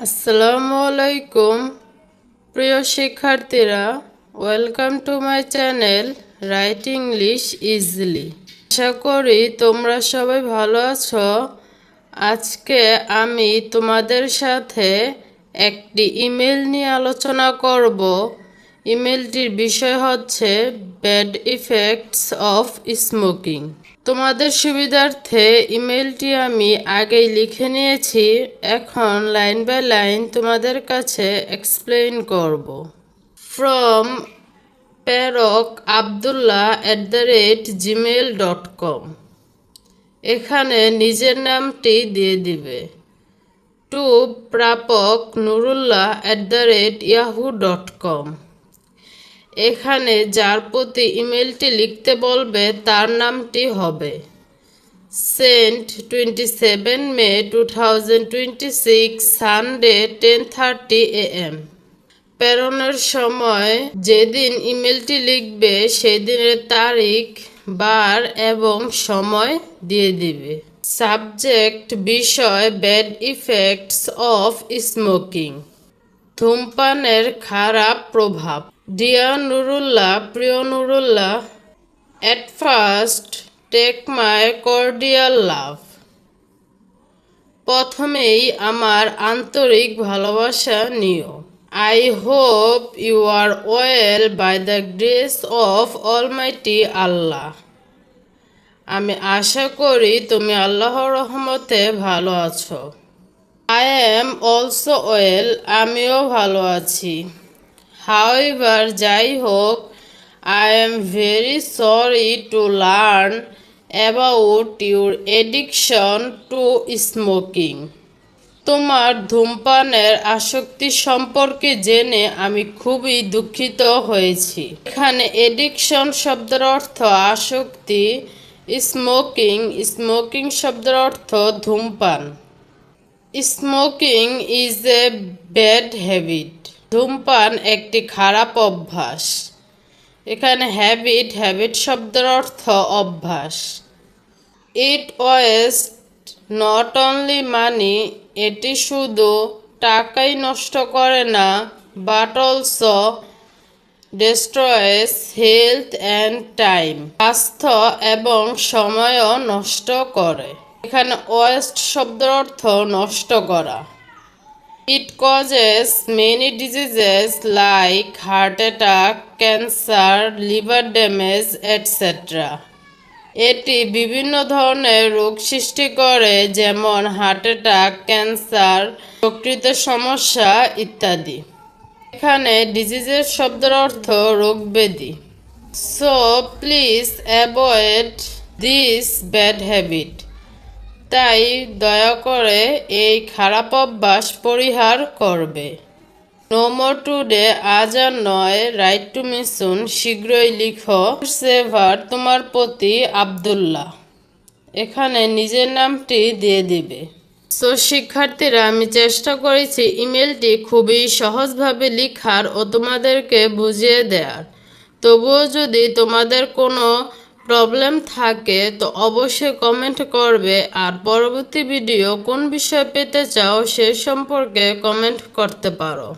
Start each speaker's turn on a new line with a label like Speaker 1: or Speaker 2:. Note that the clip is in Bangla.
Speaker 1: আসসালামু আলাইকুম প্রিয় শিক্ষার্থীরা, welcome to my channel write English easily. আশা করি তোমরা সবাই ভালো আছো। আজকে আমি তোমাদের সাথে একটি ইমেল নিয়ে আলোচনা করব। ইমেলটির বিষয় হচ্ছে ব্যাড ইফেক্টস অফ স্মোকিং। তোমাদের সুবিধার্থে ইমেলটি আমি আগেই লিখে নিয়েছি, এখন লাইন বাই লাইন তোমাদের কাছে এক্সপ্লেইন করব। ফ্রম parokabdullah@gmail.com, এখানে নিজের নামটি দিয়ে দিবে। টু prapoknurullah@yahoo.com, এখানে যার প্রতি ইমেলটি লিখতে বলবে তার নামটি হবে। সেন্ট 27 মে 2026 সানডে 10:30 AM, প্রেরণের সময় যেদিন ইমেলটি লিখবে সেদিনের তারিখ, বার এবং সময় দিয়ে দিবে। সাবজেক্ট বিষয় ব্যাড ইফেক্টস অফ স্মোকিং, ধূমপানের খারাপ প্রভাব। ডিয়ার নুরুল্লাহ, প্রিয় Nurullah, at first take my cordial love, প্রথমেই আমার আন্তরিক ভালোবাসা নিও। I hope you are well by the grace of almighty Allah, আমি আশা করি তুমি আল্লাহর রহমতে ভালো আছো। আই এম অলসো ওয়েল, আমিও ভালো আছি। হাউএভার, যাই হোক, I am very sorry to learn about your addiction to smoking. তোমার ধূমপানের আসক্তি সম্পর্কে জেনে আমি খুবই দুঃখিত হয়েছি। এখানে এডিকশন শব্দের অর্থ আসক্তি, স্মোকিং শব্দের অর্থ ধূমপান। Smoking is a bad habit, ধূমপান একটি খারাপ অভ্যাস। এখানে হ্যাবিট শব্দের অর্থ অভ্যাস। It waste not only money, এটি শুধু টাকাই নষ্ট করে না, but also destroys health and time, স্বাস্থ্য এবং সময়ও নষ্ট করে। এখানে ওয়েস্ট শব্দের অর্থ নষ্ট করা। It causes many diseases like heart attack, cancer, liver damage, etc. এটি বিভিন্ন ধরনের রোগ সৃষ্টি করে, যেমন হার্ট অ্যাটাক, ক্যান্সার, যকৃতের সমস্যা ইত্যাদি। এখানে ডিজিজের শব্দের অর্থ রোগ ব্যাধি। So please avoid this bad habit, তাই দয়া করে এই খারাপ অভ্যাস পরিহার করবে। নো মোর টুডে, আজ আর নয়। রাইট টু মি সুন, শীঘ্রই লিখো। সেভার, তোমার প্রতি আব্দুল্লাহ, এখানে নিজের নামটি দিয়ে দিবে। সো শিক্ষার্থীরা, আমি চেষ্টা করেছি ইমেলটি খুবই সহজভাবে লিখার ও তোমাদেরকে বুঝিয়ে দেওয়ার। তবুও যদি তোমাদের কোনো প্রবলেম থাকে তো অবশ্যই কমেন্ট করবে, আর পরবর্তী ভিডিও কোন বিষয় পেতে চাও সে সম্পর্কে কমেন্ট করতে পারো।